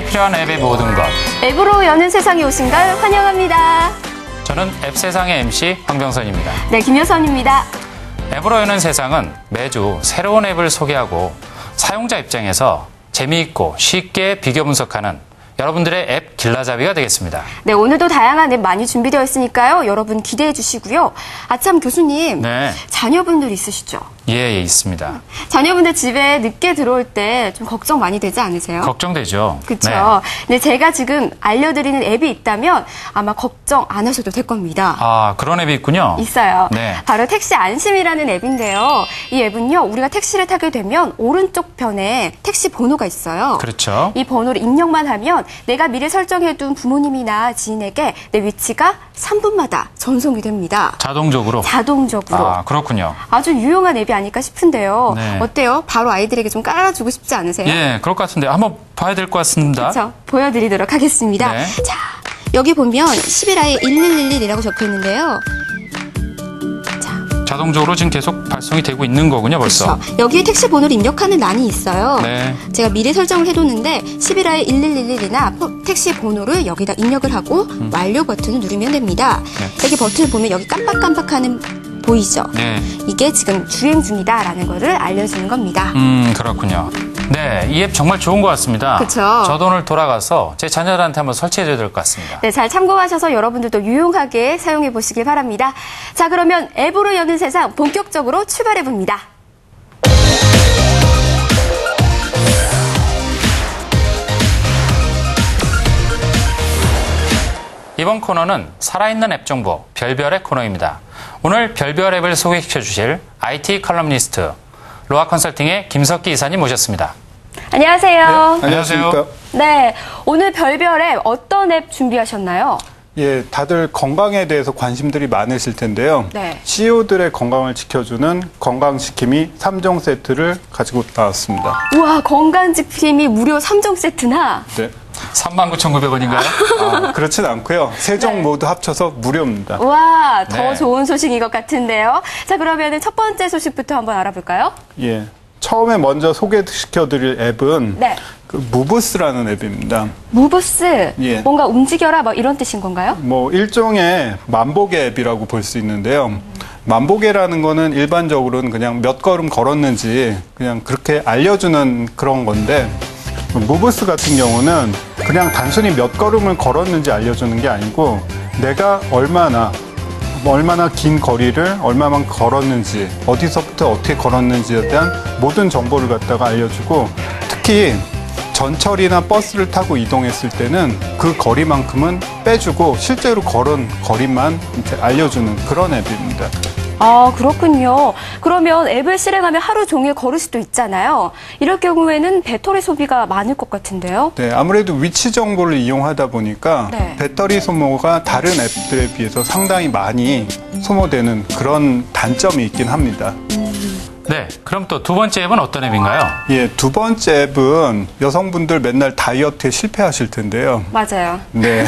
쉬기에 필요한 앱의 모든 것. 앱으로 여는 세상에 오신 걸 환영합니다. 저는 앱세상의 MC 황병선입니다. 네, 김효선입니다. 앱으로 여는 세상은 매주 새로운 앱을 소개하고 사용자 입장에서 재미있고 쉽게 비교 분석하는 여러분들의 앱 길라잡이가 되겠습니다. 네, 오늘도 다양한 앱 많이 준비되어 있으니까요. 여러분 기대해 주시고요. 아참 교수님, 네. 자녀분들 있으시죠? 예, 있습니다. 자녀분들 집에 늦게 들어올 때 좀 걱정 많이 되지 않으세요? 걱정되죠. 그렇죠. 네. 근데 제가 지금 알려드리는 앱이 있다면 아마 걱정 안 하셔도 될 겁니다. 아, 그런 앱이 있군요. 있어요. 네. 바로 택시 안심이라는 앱인데요. 이 앱은요, 우리가 택시를 타게 되면 오른쪽 편에 택시 번호가 있어요. 그렇죠. 이 번호를 입력만 하면 내가 미리 설정해둔 부모님이나 지인에게 내 위치가 3분마다 전송이 됩니다. 자동적으로. 자동적으로. 아, 그렇군요. 아주 유용한 앱이 아닐까 싶은데요. 네. 어때요? 바로 아이들에게 좀 깔아주고 싶지 않으세요? 예, 그럴 것 같은데 한번 봐야 될 것 같습니다. 그렇죠. 보여드리도록 하겠습니다. 네. 자, 여기 보면 11화에 1111이라고 적혀 있는데요. 자동적으로 지금 계속 발송이 되고 있는 거군요, 벌써. 그렇죠. 여기에 택시 번호를 입력하는 란이 있어요. 네. 제가 미리 설정을 해뒀는데 11화에 1111이나 택시 번호를 여기다 입력을 하고 완료 버튼을 누르면 됩니다. 네. 여기 버튼을 보면 여기 깜빡깜빡하는 보이죠? 네. 이게 지금 주행 중이다라는 거를 알려주는 겁니다. 그렇군요. 네, 이 앱 정말 좋은 것 같습니다. 그쵸. 저도 오늘 돌아가서 제 자녀들한테 한번 설치해줘야 될 것 같습니다. 네, 잘 참고하셔서 여러분들도 유용하게 사용해 보시길 바랍니다. 자, 그러면 앱으로 여는 세상 본격적으로 출발해 봅니다. 이번 코너는 살아있는 앱 정보 별별의 코너입니다. 오늘 별별 앱을 소개시켜 주실 IT 컬럼니스트 로아 컨설팅의 김석기 이사님 모셨습니다. 안녕하세요. 네, 안녕하십니까. 네, 오늘 별별 앱 어떤 앱 준비하셨나요? 예, 다들 건강에 대해서 관심들이 많으실 텐데요. 네. CEO들의 건강을 지켜주는 건강지킴이 3종 세트를 가지고 나왔습니다. 우와, 건강지킴이 무료 3종 세트나. 네. 39,900원인가요? 아, 그렇진 않고요. 세 종 네. 모두 합쳐서 무료입니다. 우와, 더 네. 좋은 소식인 것 같은데요. 자, 그러면 첫 번째 소식부터 한번 알아볼까요? 예. 처음에 먼저 소개시켜드릴 앱은 네. 그 무브스라는 앱입니다. 무브스, 예. 뭔가 움직여라, 뭐 이런 뜻인 건가요? 뭐 일종의 만보계 앱이라고 볼 수 있는데요. 만보계라는 거는 일반적으로는 그냥 몇 걸음 걸었는지 그냥 그렇게 알려주는 그런 건데 무브스 같은 경우는 그냥 단순히 몇 걸음을 걸었는지 알려주는 게 아니고 내가 얼마나 긴 거리를 얼마만 걸었는지 어디서부터 어떻게 걸었는지에 대한 모든 정보를 갖다가 알려주고 특히 전철이나 버스를 타고 이동했을 때는 그 거리만큼은 빼주고 실제로 걸은 거리만 이제 알려주는 그런 앱입니다. 아, 그렇군요. 그러면 앱을 실행하면 하루 종일 걸을 수도 있잖아요. 이럴 경우에는 배터리 소비가 많을 것 같은데요. 네, 아무래도 위치 정보를 이용하다 보니까 네. 배터리 소모가 다른 앱들에 비해서 상당히 많이 소모되는 그런 단점이 있긴 합니다. 네, 그럼 또 두 번째 앱은 어떤 앱인가요? 예, 두 번째 앱은 여성분들 맨날 다이어트에 실패하실 텐데요. 맞아요. 네.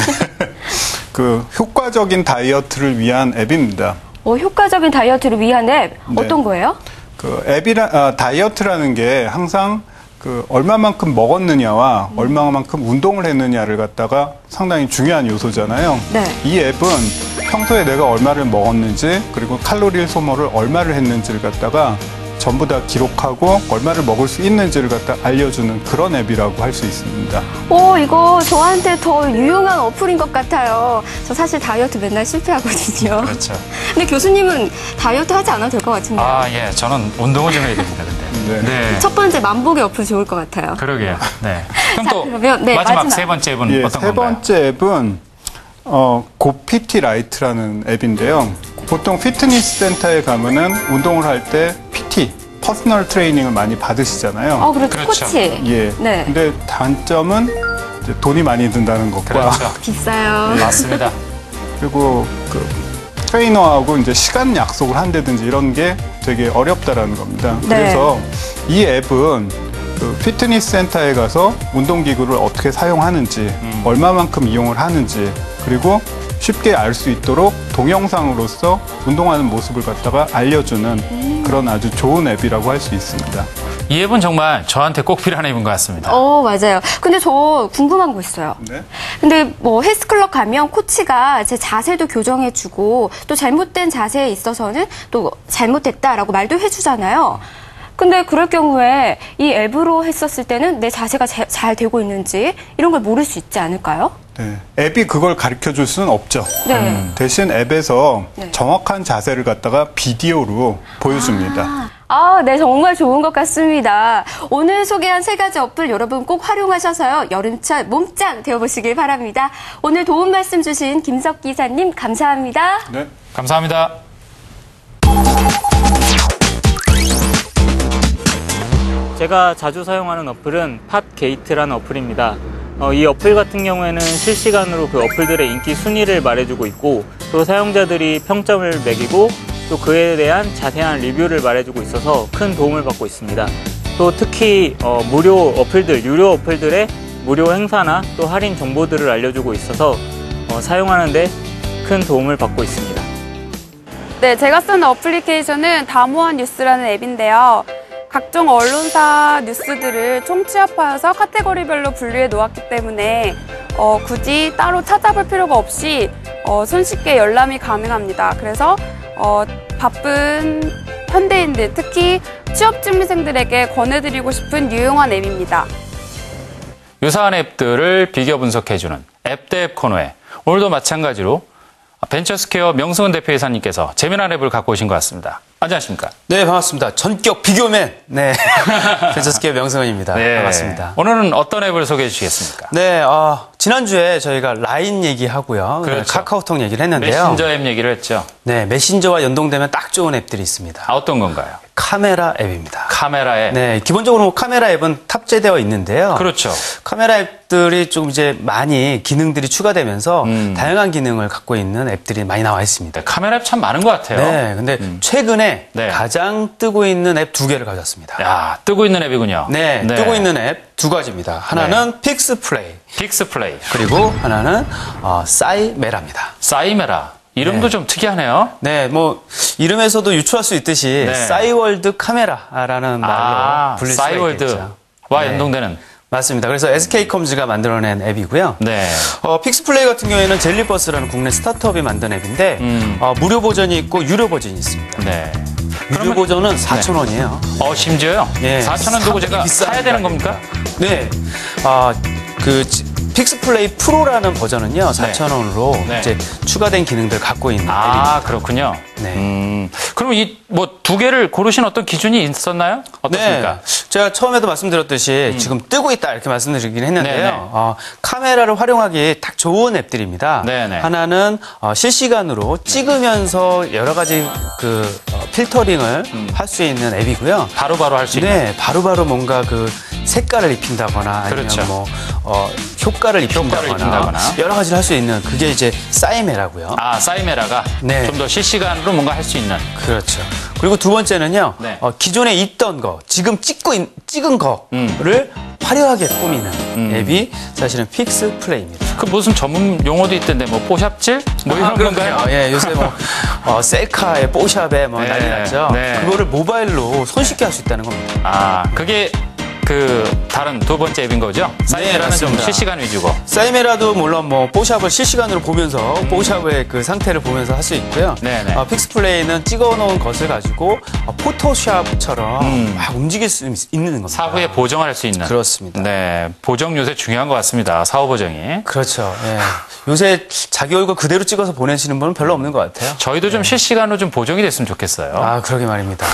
그 효과적인 다이어트를 위한 앱입니다. 효과적인 다이어트를 위한 앱, 네. 어떤 거예요? 그 다이어트라는 게 항상 그 얼마만큼 먹었느냐와 얼마만큼 운동을 했느냐를 갖다가 상당히 중요한 요소잖아요. 네. 이 앱은 평소에 내가 얼마를 먹었는지 그리고 칼로리 소모를 얼마를 했는지를 갖다가 전부 다 기록하고 얼마를 먹을 수 있는지를 갖다 알려주는 그런 앱이라고 할 수 있습니다. 이거 저한테 더 유용한 어플인 것 같아요. 저 사실 다이어트 맨날 실패하거든요. 그렇죠. 근데 교수님은 다이어트 하지 않아도 될 것 같은데요. 아, 예, 저는 운동을 좀 해야 됩니다, 근데. 네. 첫 번째 만보기 어플 좋을 것 같아요. 그러게요. 네. 그럼 자, 또 그러면, 네, 마지막 마지막. 세 번째 앱은 예, 어떤 세 건가요? 번째 앱은 고PT 라이트라는 앱인데요. 보통 피트니스 센터에 가면은 운동을 할 때 PT, 퍼스널 트레이닝을 많이 받으시잖아요. 그렇죠. 그렇죠. 코치. 예. 네. 근데 단점은 이제 돈이 많이 든다는 것과 그렇죠. 비싸요. 맞습니다. 그리고 그 트레이너하고 이제 시간 약속을 한다든지 이런 게 되게 어렵다라는 겁니다. 네. 그래서 이 앱은 그 피트니스 센터에 가서 운동기구를 어떻게 사용하는지, 얼마만큼 이용을 하는지, 그리고 쉽게 알 수 있도록 동영상으로서 운동하는 모습을 갖다가 알려주는 그런 아주 좋은 앱이라고 할 수 있습니다. 이 앱은 정말 저한테 꼭 필요한 앱인 것 같습니다. 맞아요. 근데 저 궁금한 거 있어요. 네. 근데 뭐 헬스클럽 가면 코치가 제 자세도 교정해주고 또 잘못된 자세에 있어서는 또 잘못됐다라고 말도 해주잖아요. 근데 그럴 경우에 이 앱으로 했었을 때는 내 자세가 잘 되고 있는지 이런 걸 모를 수 있지 않을까요? 네. 앱이 그걸 가르쳐 줄 수는 없죠. 네. 대신 앱에서 네. 정확한 자세를 갖다가 비디오로 보여줍니다. 네, 정말 좋은 것 같습니다. 오늘 소개한 3가지 어플 여러분 꼭 활용하셔서요. 여름철 몸짱 되어보시길 바랍니다. 오늘 도움 말씀 주신 김석기 이사님 감사합니다. 네. 감사합니다. 제가 자주 사용하는 어플은 팟게이트라는 어플입니다. 이 어플 같은 경우에는 실시간으로 그 어플들의 인기 순위를 말해주고 있고 또 사용자들이 평점을 매기고 또 그에 대한 자세한 리뷰를 말해주고 있어서 큰 도움을 받고 있습니다. 또 특히 무료 어플들, 유료 어플들의 무료 행사나 또 할인 정보들을 알려주고 있어서 사용하는 데 큰 도움을 받고 있습니다. 네, 제가 쓰는 어플리케이션은 다모아 뉴스라는 앱인데요. 각종 언론사 뉴스들을 총취합하여서 카테고리별로 분류해 놓았기 때문에 굳이 따로 찾아볼 필요가 없이 손쉽게 열람이 가능합니다. 그래서 바쁜 현대인들, 특히 취업준비생들에게 권해드리고 싶은 유용한 앱입니다. 유사한 앱들을 비교 분석해주는 앱 대 앱 코너에 오늘도 마찬가지로 벤처스퀘어 명승은 대표이사님께서 재미난 앱을 갖고 오신 것 같습니다. 안녕하십니까? 네, 반갑습니다. 전격 비교맨. 네. 벤처스퀘어 명승은입니다. 네. 반갑습니다. 오늘은 어떤 앱을 소개해 주시겠습니까? 네, 지난주에 저희가 라인 얘기하고요. 그렇죠. 카카오톡 얘기를 했는데요. 메신저 앱 얘기를 했죠. 네, 메신저와 연동되면 딱 좋은 앱들이 있습니다. 어떤 건가요? 카메라 앱입니다. 카메라 앱. 네, 기본적으로 뭐 카메라 앱은 탑재되어 있는데요. 그렇죠. 카메라 앱들이 좀 이제 많이 기능들이 추가되면서 다양한 기능을 갖고 있는 앱들이 많이 나와 있습니다. 네, 카메라 앱 참 많은 것 같아요. 네, 근데 최근에 네. 가장 뜨고 있는 앱 2개를 가져왔습니다. 야, 뜨고 있는 앱이군요. 네, 뜨고 있는 앱 2가지입니다. 하나는 픽스플레이, 픽스플레이, 그리고 하나는 싸이메라입니다. 싸이메라. 이름도 네. 좀 특이하네요. 네, 뭐 이름에서도 유추할 수 있듯이 네. 싸이월드 카메라라는 말로 불릴 수가 있겠죠. 싸이월드와 네. 연동되는. 맞습니다. 그래서 SK컴즈가 만들어낸 앱이고요. 네. 픽스플레이 같은 경우에는 젤리버스라는 국내 스타트업이 만든 앱인데 무료 버전이 있고 유료 버전이 있습니다. 네. 유료 버전은 4,000원이에요. 심지어요? 예, 4,000원 두고 제가 비싼 사야 되는 겁니까? 네. 픽스플레이 프로라는 버전은요, 4,000원으로 네. 이제 추가된 기능들 갖고 있는 앱입니다. 그렇군요. 네. 그럼 이 뭐 2개를 고르신 어떤 기준이 있었나요? 어떻습니까? 네. 제가 처음에도 말씀드렸듯이 지금 뜨고 있다 이렇게 말씀드리긴 했는데요. 네네. 카메라를 활용하기 딱 좋은 앱들입니다. 네네. 하나는 실시간으로 찍으면서 여러 가지 필터링을 할 수 있는 앱이고요. 바로바로 할 수 있는. 네, 바로바로 뭔가 색깔을 입힌다거나 아니면 그렇죠. 뭐 효과를 입힌다거나 여러 가지를 할 수 있는 그게 이제 싸이메라고요. 싸이메라가 네. 좀 더 실시간으로 뭔가 할 수 있는. 그렇죠. 그리고 두 번째는요. 네. 기존에 있던 거, 지금 찍은 거를 화려하게 꾸미는 앱이 사실은 픽스플레이입니다. 그 무슨 전문 용어도 있던데 뭐 뽀샵질? 뭐 이런 건가요? 예, 요새 뭐 셀카에 뽀샵에 뭐 네. 난리 났죠. 네. 그거를 모바일로 손쉽게 할 수 있다는 겁니다. 그게 다른 두 번째 앱인 거죠? 싸이메라는 좀 맞습니다. 실시간 위주고. 싸이메라도 물론 뭐 뽀샵을 실시간으로 보면서 뽀샵의 그 상태를 보면서 할 수 있고요. 네네. 픽스플레이는 찍어놓은 것을 가지고 포토샵처럼 막 움직일 수 있는 겁니다. 사후에 보정할 수 있는. 그렇습니다. 네. 보정 요새 중요한 것 같습니다. 사후 보정이. 그렇죠. 예. 요새 자기 얼굴 그대로 찍어서 보내시는 분은 별로 없는 것 같아요. 저희도 좀 실시간으로 좀 보정이 됐으면 좋겠어요. 그러게 말입니다.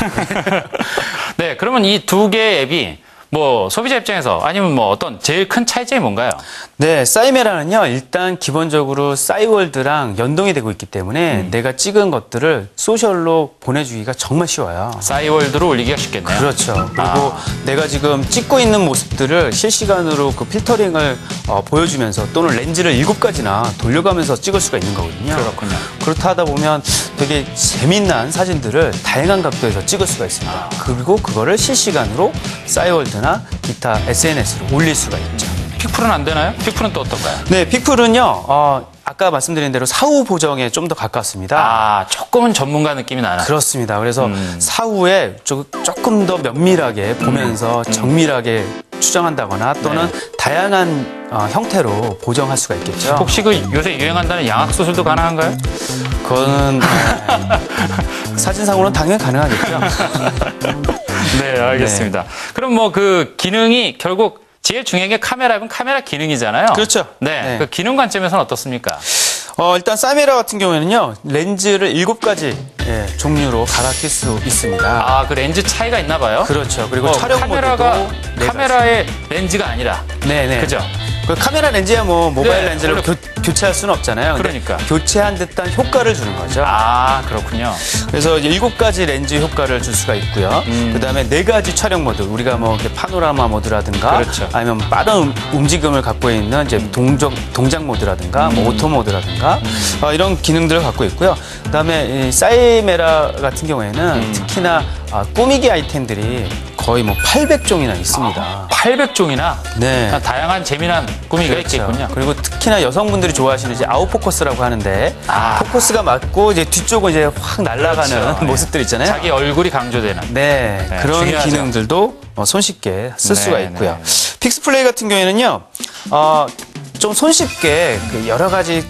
네. 그러면 이 2개의 앱이 뭐 소비자 입장에서 아니면 뭐 어떤 제일 큰 차이점이 뭔가요? 네, 싸이메라는요, 일단 기본적으로 싸이월드랑 연동이 되고 있기 때문에 내가 찍은 것들을 소셜로 보내주기가 정말 쉬워요. 싸이월드로 올리기가 쉽겠네요. 그렇죠. 그리고 내가 지금 찍고 있는 모습들을 실시간으로 그 필터링을 보여주면서 또는 렌즈를 7가지나 돌려가면서 찍을 수가 있는 거거든요. 그렇군요. 그렇다 하다 보면 되게 재미난 사진들을 다양한 각도에서 찍을 수가 있습니다. 그리고 그거를 실시간으로 싸이월드나 기타 SNS로 올릴 수가 있죠. 픽풀은 안 되나요? 픽풀은 또 어떤가요? 네, 픽풀은요, 아까 말씀드린 대로 사후 보정에 좀 더 가깝습니다. 아, 조금은 전문가 느낌이 나는. 그렇습니다. 그래서 사후에 조금 더 면밀하게 보면서 정밀하게 추정한다거나 또는 다양한 형태로 보정할 수가 있겠죠. 혹시 그 요새 유행한다는 양악 수술도 가능한가요? 그거는 사진상으로는 당연히 가능하겠죠. 네, 알겠습니다. 그럼 뭐 그 기능이 결국 제일 중요한 게 카메라면 카메라 기능이잖아요. 그렇죠. 네, 네. 그 기능 관점에서는 어떻습니까? 일단 사메라 같은 경우에는요, 렌즈를 7가지 종류로 갈아낄 수 있습니다. 아, 그 렌즈 차이가 있나 봐요? 그렇죠. 그리고 촬영 카메라가 모드도 네 카메라의 렌즈가 아니라. 네네. 그죠? 그 카메라 렌즈야 뭐 모바일 네, 렌즈를 원래- 교체할 수는 없잖아요. 근데 그러니까. 교체한 듯한 효과를 주는 거죠. 아, 그렇군요. 그래서 7가지 렌즈 효과를 줄 수가 있고요. 그다음에 4가지 촬영 모드. 우리가 뭐 이렇게 파노라마 모드라든가 그렇죠. 아니면 빠른 움직임을 갖고 있는 이제 동작 모드라든가 뭐 오토 모드라든가 이런 기능들을 갖고 있고요. 그다음에 이 사이메라 같은 경우에는 특히나 꾸미기 아이템들이 거의 뭐 800종이나 있습니다. 800종이나 네. 다양한 재미난 꾸미가 그렇죠. 있겠군요. 그리고 특히나 여성분들이 좋아하시는 이제 아웃포커스라고 하는데 포커스가 맞고 이제 뒤쪽은 이제 확 날아가는 그렇죠. 모습들 있잖아요. 자기 얼굴이 강조되는. 네, 네, 그런 중요하죠. 기능들도 손쉽게 쓸 네, 수가 네, 있고요. 네. 픽스플레이 같은 경우에는요, 좀 손쉽게 그 여러 가지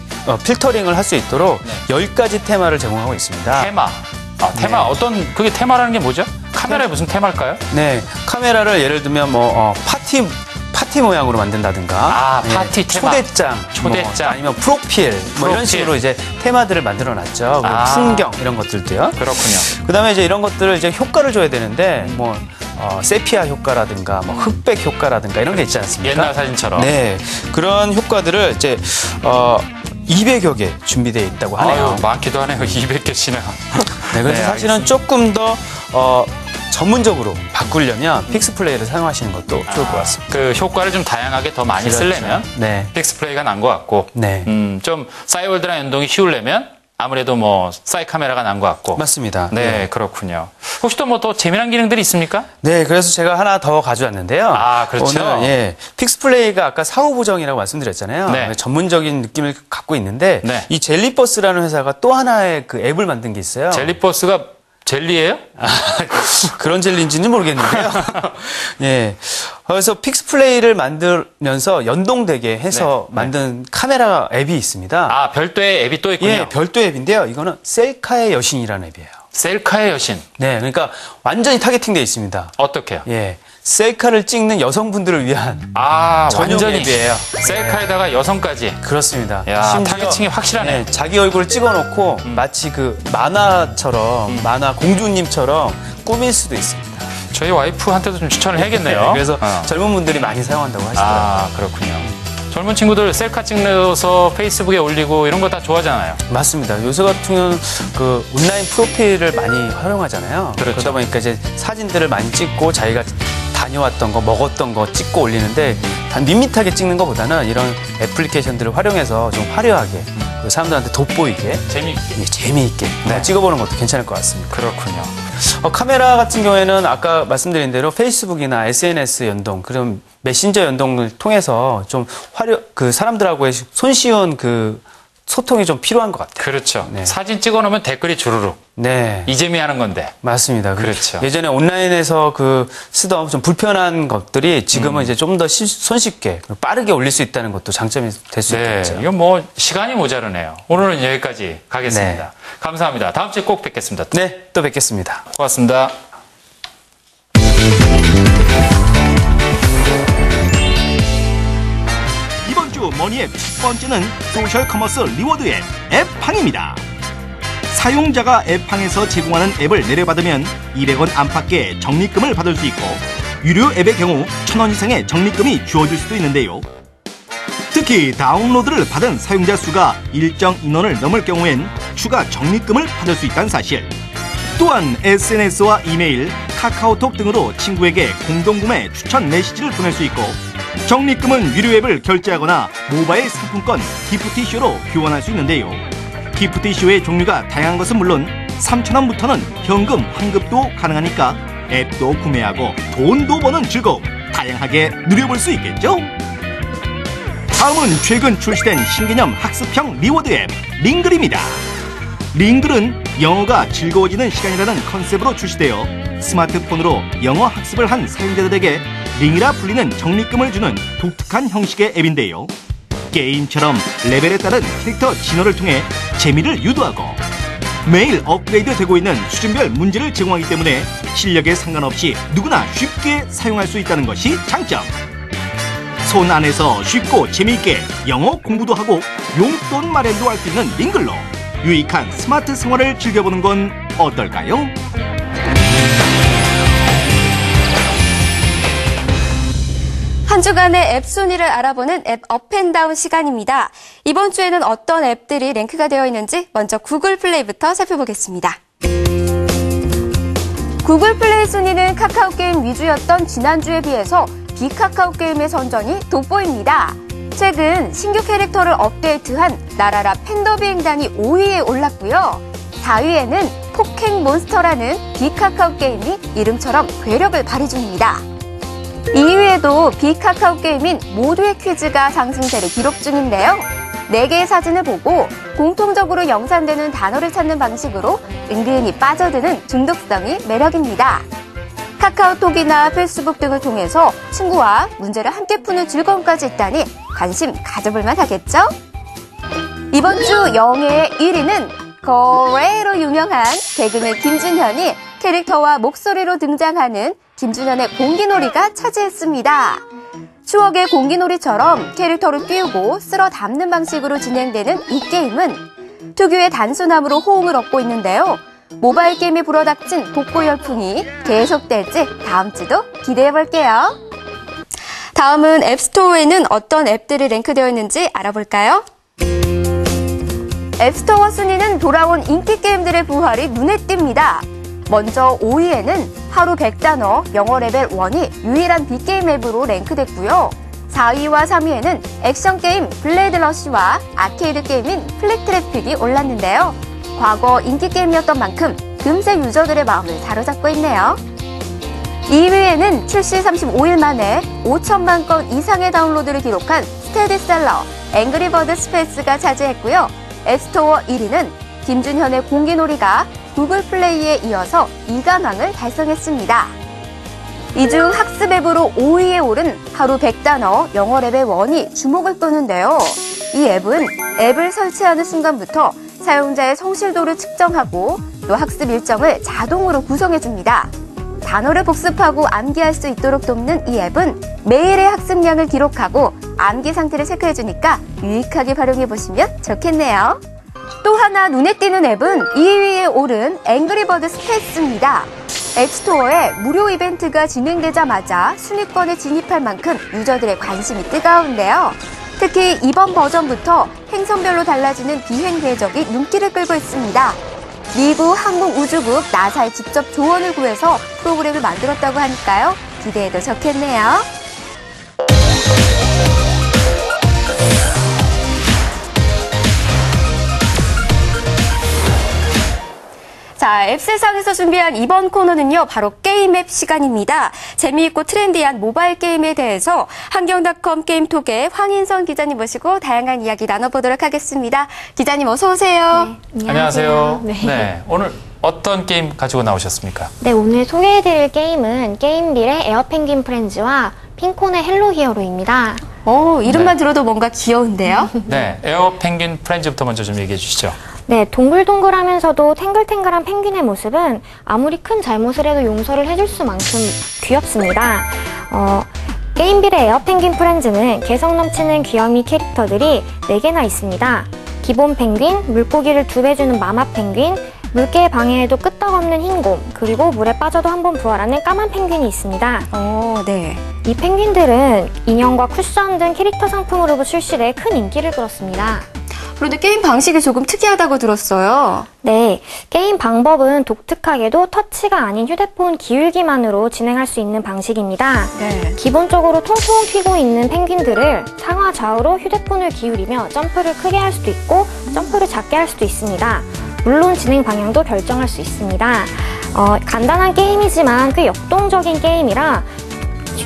필터링을 할 수 있도록 10가지 테마를 제공하고 있습니다. 테마. 테마 네. 어떤 그게 테마라는 게 뭐죠? 카메라에 무슨 테마일까요? 네, 카메라를 예를 들면 뭐 파티 모양으로 만든다든가, 파티 테마. 초대장, 뭐 아니면 프로필, 뭐 이런 프로필. 식으로 이제 테마들을 만들어놨죠. 그리고 풍경 이런 것들도요. 그렇군요. 그다음에 이제 이런 것들을 이제 효과를 줘야 되는데 뭐 세피아 효과라든가 뭐 흑백 효과라든가 이런 게 있지 않습니까? 옛날 사진처럼. 네, 그런 효과들을 이제 200여 개 준비되어 있다고 하네요. 아유, 많기도 하네요. 200개씩이나. 네, 그래서 네, 사실은 조금 더 전문적으로 바꾸려면 픽스플레이를 사용하시는 것도 좋을 것 같습니다. 그 효과를 좀 다양하게 더 많이 그렇죠. 쓰려면 네. 픽스플레이가 난 것 같고, 네. 좀 싸이월드랑 연동이 쉬우려면 아무래도 뭐 싸이 카메라가 난 것 같고. 맞습니다. 네, 그렇군요. 혹시 또 뭐 더 재미난 기능들이 있습니까? 네, 그래서 제가 하나 더 가져왔는데요. 아, 그렇죠. 오늘 픽스플레이가 아까 사후 보정이라고 말씀드렸잖아요. 네. 전문적인 느낌을 갖고 있는데 네. 이 젤리버스라는 회사가 또 하나의 그 앱을 만든 게 있어요. 젤리버스가 젤리예요? 그런 젤리인지는 모르겠는데요. 예. 그래서 픽스플레이를 만들면서 연동되게 해서 만든 카메라 앱이 있습니다. 아, 별도의 앱이 또 있군요. 예, 별도 앱인데요. 이거는 셀카의 여신이라는 앱이에요. 셀카의 여신. 네, 그러니까 완전히 타겟팅되어 있습니다. 어떻게요? 예. 셀카를 찍는 여성분들을 위한 아, 전용 완전히 앱이에요. 셀카에다가 여성까지. 그렇습니다. 야, 심지어, 타겟팅이 확실하네. 네, 자기 얼굴을 찍어놓고 마치 그 만화처럼 만화 공주님처럼 꾸밀 수도 있습니다. 저희 와이프한테도 좀 추천을 해야겠네요. 네, 그래서 어. 젊은 분들이 많이 사용한다고 하시더라고요. 아, 그렇군요. 젊은 친구들 셀카 찍어서 페이스북에 올리고 이런 거 다 좋아하잖아요. 맞습니다. 요새 같은 경우는 그 온라인 프로필을 많이 활용하잖아요. 그렇죠. 그러다 보니까 이제 사진들을 많이 찍고 자기가 다녀왔던 거, 먹었던 거 찍고 올리는데 단 밋밋하게 찍는 것보다는 이런 애플리케이션들을 활용해서 좀 화려하게 그 사람들한테 돋보이게 재미있게. 재미있게 네. 찍어보는 것도 괜찮을 것 같습니다. 그렇군요. 카메라 같은 경우에는 아까 말씀드린 대로 페이스북이나 SNS 연동, 그런 메신저 연동을 통해서 좀 그 사람들하고의 손쉬운 그 소통이 좀 필요한 것 같아요. 그렇죠. 네. 사진 찍어놓으면 댓글이 주르륵. 네. 이재미 하는 건데. 맞습니다. 그렇죠. 예전에 온라인에서 그 쓰던 좀 불편한 것들이 지금은 이제 좀 더 손쉽게 빠르게 올릴 수 있다는 것도 장점이 될 수 네. 있겠죠. 이건 뭐 시간이 모자르네요. 오늘은 여기까지 가겠습니다. 네. 감사합니다. 다음 주에 꼭 뵙겠습니다. 네, 또 뵙겠습니다. 고맙습니다. 이번 주 머니앱 첫 번째는 소셜 커머스 리워드 앱 앱팡입니다. 사용자가 앱팡에서 제공하는 앱을 내려받으면 200원 안팎의 적립금을 받을 수 있고 유료 앱의 경우 1,000원 이상의 적립금이 주어질 수도 있는데요. 특히 다운로드를 받은 사용자 수가 일정 인원을 넘을 경우엔 추가 적립금을 받을 수 있다는 사실. 또한 SNS와 이메일, 카카오톡 등으로 친구에게 공동구매 추천 메시지를 보낼 수 있고 적립금은 유료 앱을 결제하거나 모바일 상품권 기프티쇼로 교환할 수 있는데요. 기프티쇼의 종류가 다양한 것은 물론 3,000원부터는 현금 환급도 가능하니까 앱도 구매하고 돈도 버는 즐거움 다양하게 누려볼 수 있겠죠? 다음은 최근 출시된 신개념 학습형 리워드 앱 링글입니다. 링글은 영어가 즐거워지는 시간이라는 컨셉으로 출시되어 스마트폰으로 영어 학습을 한 사용자들에게 링이라 불리는 적립금을 주는 독특한 형식의 앱인데요. 게임처럼 레벨에 따른 캐릭터 진화를 통해 재미를 유도하고 매일 업그레이드 되고 있는 수준별 문제를 제공하기 때문에 실력에 상관없이 누구나 쉽게 사용할 수 있다는 것이 장점. 손 안에서 쉽고 재미있게 영어 공부도 하고 용돈 마련도 할 수 있는 링글로 유익한 스마트 생활을 즐겨보는 건 어떨까요? 한 주간의 앱 순위를 알아보는 앱 업앤다운 시간입니다. 이번 주에는 어떤 앱들이 랭크가 되어 있는지 먼저 구글 플레이부터 살펴보겠습니다. 구글 플레이 순위는 카카오 게임 위주였던 지난주에 비해서 비카카오 게임의 선전이 돋보입니다. 최근 신규 캐릭터를 업데이트한 나라라 팬더 비행단이 5위에 올랐고요. 4위에는 포켓몬스터라는 비카카오 게임이 이름처럼 괴력을 발휘 중입니다. 2위에도 비카카오 게임인 모두의 퀴즈가 상승세를 기록 중인데요. 4개의 사진을 보고 공통적으로 영상되는 단어를 찾는 방식으로 은근히 빠져드는 중독성이 매력입니다. 카카오톡이나 페이스북 등을 통해서 친구와 문제를 함께 푸는 즐거움까지 있다니 관심 가져볼만 하겠죠? 이번 주 영예의 1위는 거래로 유명한 개그맨 김준현이 캐릭터와 목소리로 등장하는 김준현의 공기놀이가 차지했습니다. 추억의 공기놀이처럼 캐릭터를 띄우고 쓸어 담는 방식으로 진행되는 이 게임은 특유의 단순함으로 호응을 얻고 있는데요. 모바일 게임에 불어닥친 복고 열풍이 계속될지 다음 주도 기대해볼게요. 다음은 앱스토어에는 어떤 앱들이 랭크되어 있는지 알아볼까요? 앱스토어 순위는 돌아온 인기 게임들의 부활이 눈에 띕니다. 먼저 5위에는 하루 100단어 영어 레벨 1이 유일한 빅게임 앱으로 랭크됐고요. 4위와 3위에는 액션 게임 블레이드 러쉬와 아케이드 게임인 플랫 트래픽이 올랐는데요. 과거 인기 게임이었던 만큼 금세 유저들의 마음을 사로잡고 있네요. 2위에는 출시 35일 만에 5천만 건 이상의 다운로드를 기록한 스테디셀러 앵그리버드 스페이스가 차지했고요. 앱스토어 1위는 김준현의 공기놀이가 구글 플레이에 이어서 2관왕을 달성했습니다. 이 중 학습 앱으로 5위에 오른 하루 100단어 영어 레벨 1이 주목을 끄는데요. 이 앱은 앱을 설치하는 순간부터 사용자의 성실도를 측정하고 또 학습 일정을 자동으로 구성해줍니다. 단어를 복습하고 암기할 수 있도록 돕는 이 앱은 매일의 학습량을 기록하고 암기 상태를 체크해주니까 유익하게 활용해보시면 좋겠네요. 또 하나 눈에 띄는 앱은 2위에 오른 앵그리버드 스페이스입니다. 앱스토어에 무료 이벤트가 진행되자마자 순위권에 진입할 만큼 유저들의 관심이 뜨거운데요. 특히 이번 버전부터 행성별로 달라지는 비행 궤적이 눈길을 끌고 있습니다. 미국 항공우주국 나사에 직접 조언을 구해서 프로그램을 만들었다고 하니까요. 기대해도 좋겠네요. 자, 앱 세상에서 준비한 이번 코너는요, 바로 게임 앱 시간입니다. 재미있고 트렌디한 모바일 게임에 대해서 환경닷컴 게임톡의 황인선 기자님 모시고 다양한 이야기 나눠보도록 하겠습니다. 기자님 어서 오세요. 네, 안녕하세요. 네. 네, 오늘 어떤 게임 가지고 나오셨습니까? 네, 오늘 소개해드릴 게임은 게임빌의 에어펭귄 프렌즈와 핑콘의 헬로 히어로입니다. 이름만 들어도 뭔가 귀여운데요? 네, 에어 펭귄 프렌즈부터 먼저 좀 얘기해 주시죠. 네, 동글동글하면서도 탱글탱글한 펭귄의 모습은 아무리 큰 잘못을 해도 용서를 해줄 수만큼 귀엽습니다. 게임빌의 에어펭귄 프렌즈는 개성 넘치는 귀요미 캐릭터들이 4개나 있습니다. 기본 펭귄, 물고기를 2배 주는 마마 펭귄, 물개의 방해에도 끄떡없는 흰곰, 그리고 물에 빠져도 한번 부활하는 까만 펭귄이 있습니다. 네. 이 펭귄들은 인형과 쿠션 등 캐릭터 상품으로 출시돼 큰 인기를 끌었습니다. 그런데 게임 방식이 조금 특이하다고 들었어요. 네, 게임 방법은 독특하게도 터치가 아닌 휴대폰 기울기만으로 진행할 수 있는 방식입니다. 네. 기본적으로 통통 튀고 있는 펭귄들을 상하 좌우로 휴대폰을 기울이며 점프를 크게 할 수도 있고 점프를 작게 할 수도 있습니다. 물론 진행 방향도 결정할 수 있습니다. 간단한 게임이지만 꽤 역동적인 게임이라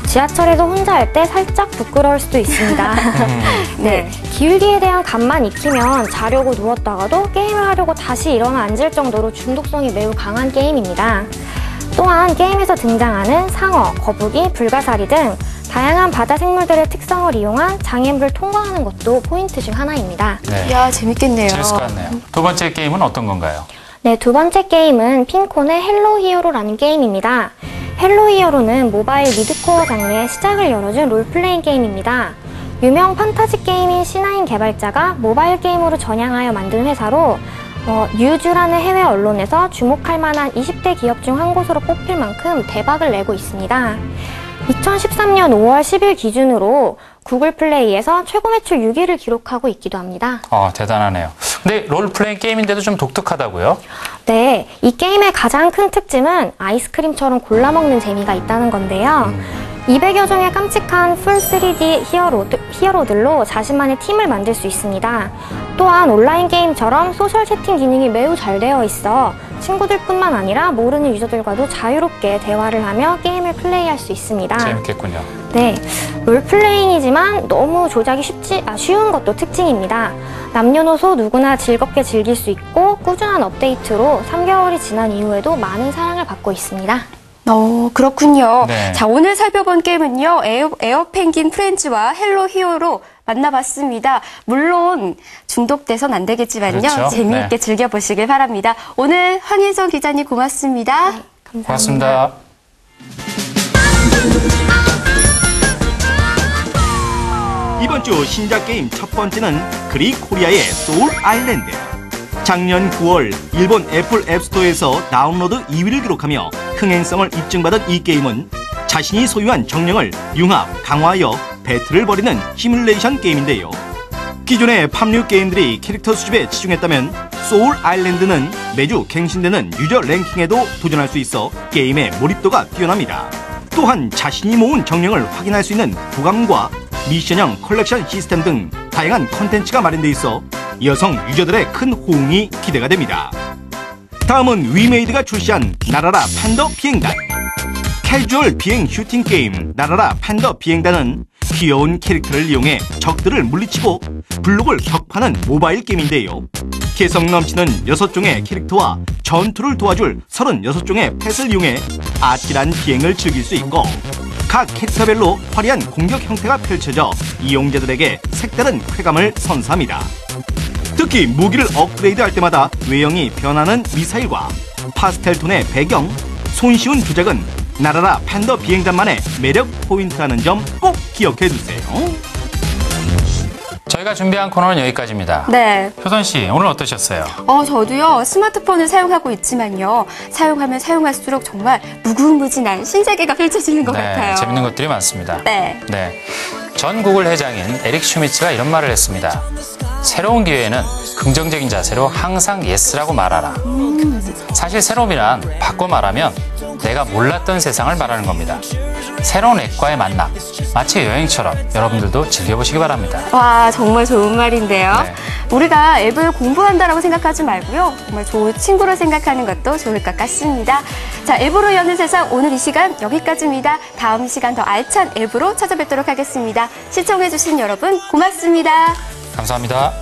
지하철에서 혼자 할 때 살짝 부끄러울 수도 있습니다. 네, 기울기에 대한 감만 익히면 자려고 누웠다가도 게임을 하려고 다시 일어나 앉을 정도로 중독성이 매우 강한 게임입니다. 또한 게임에서 등장하는 상어, 거북이, 불가사리 등 다양한 바다 생물들의 특성을 이용한 장애물을 통과하는 것도 포인트 중 하나입니다. 네. 야, 재밌겠네요. 재밌을 것 같네요. 두 번째 게임은 어떤 건가요? 네, 두 번째 게임은 핀콘의 헬로 히어로라는 게임입니다. 헬로 히어로는 모바일 미드코어 장르의 시작을 열어준 롤플레잉 게임입니다. 유명 판타지 게임인 C9 개발자가 모바일 게임으로 전향하여 만든 회사로 뉴즈라는 해외 언론에서 주목할 만한 20대 기업 중 한 곳으로 뽑힐 만큼 대박을 내고 있습니다. 2013년 5월 10일 기준으로 구글 플레이에서 최고 매출 6위를 기록하고 있기도 합니다. 대단하네요. 근데 롤플레잉 게임인데도 좀 독특하다고요? 네, 이 게임의 가장 큰 특징은 아이스크림처럼 골라 먹는 재미가 있다는 건데요. 200여 종의 깜찍한 풀 3D 히어로들로 자신만의 팀을 만들 수 있습니다. 또한 온라인 게임처럼 소셜 채팅 기능이 매우 잘 되어 있어 친구들뿐만 아니라 모르는 유저들과도 자유롭게 대화를 하며 게임을 플레이할 수 있습니다. 재밌겠군요. 네, 롤플레잉이지만 너무 조작이 쉬운 것도 특징입니다. 남녀노소 누구나 즐겁게 즐길 수 있고 꾸준한 업데이트로 3개월이 지난 이후에도 많은 사랑을 받고 있습니다. 그렇군요. 네. 자, 오늘 살펴본 게임은요, 에어펭귄 프렌즈와 헬로 히어로 만나봤습니다. 물론 중독돼선 안 되겠지만요, 그렇죠. 재미있게 네. 즐겨보시길 바랍니다. 오늘 황인성 기자님 고맙습니다. 고맙습니다. 이번 주 신작 게임 첫 번째는 그리코리아의 소울 아일랜드. 작년 9월 일본 애플 앱스토어에서 다운로드 2위를 기록하며 흥행성을 입증받은 이 게임은 자신이 소유한 정령을 융합, 강화하여 배틀을 벌이는 시뮬레이션 게임인데요. 기존의 팝류 게임들이 캐릭터 수집에 치중했다면 소울 아일랜드는 매주 갱신되는 유저 랭킹에도 도전할 수 있어 게임의 몰입도가 뛰어납니다. 또한 자신이 모은 정령을 확인할 수 있는 부감과 미션형 컬렉션 시스템 등 다양한 컨텐츠가 마련돼 있어 여성 유저들의 큰 호응이 기대가 됩니다. 다음은 위메이드가 출시한 나라라 판더 비행단. 캐주얼 비행 슈팅 게임 나라라 판더 비행단은 귀여운 캐릭터를 이용해 적들을 물리치고 블록을 격파하는 모바일 게임인데요. 개성 넘치는 6종의 캐릭터와 전투를 도와줄 36종의 펫을 이용해 아찔한 비행을 즐길 수 있고 각 캐릭터별로 화려한 공격 형태가 펼쳐져 이용자들에게 색다른 쾌감을 선사합니다. 특히 무기를 업그레이드할 때마다 외형이 변하는 미사일과 파스텔 톤의 배경, 손쉬운 조작은 나라라 판더 비행단만의 매력 포인트라는 점 꼭 기억해두세요. 저희가 준비한 코너는 여기까지입니다. 네. 효선 씨, 오늘 어떠셨어요? 저도요, 스마트폰을 사용하고 있지만요, 사용하면 사용할수록 정말 무궁무진한 신세계가 펼쳐지는 것 같아요. 재밌는 것들이 많습니다. 네. 전 구글 회장인 에릭 슈미츠가 이런 말을 했습니다. 새로운 기회에는 긍정적인 자세로 항상 예스라고 말하라. 사실 새로움이란 바꿔 말하면 내가 몰랐던 세상을 말하는 겁니다. 새로운 앱과의 만남, 마치 여행처럼 여러분들도 즐겨보시기 바랍니다. 와, 정말 좋은 말인데요. 네. 우리가 앱을 공부한다라고 생각하지 말고요, 정말 좋은 친구로 생각하는 것도 좋을 것 같습니다. 자, 앱으로 여는 세상, 오늘 이 시간 여기까지입니다. 다음 시간 더 알찬 앱으로 찾아뵙도록 하겠습니다. 시청해주신 여러분 고맙습니다. 감사합니다.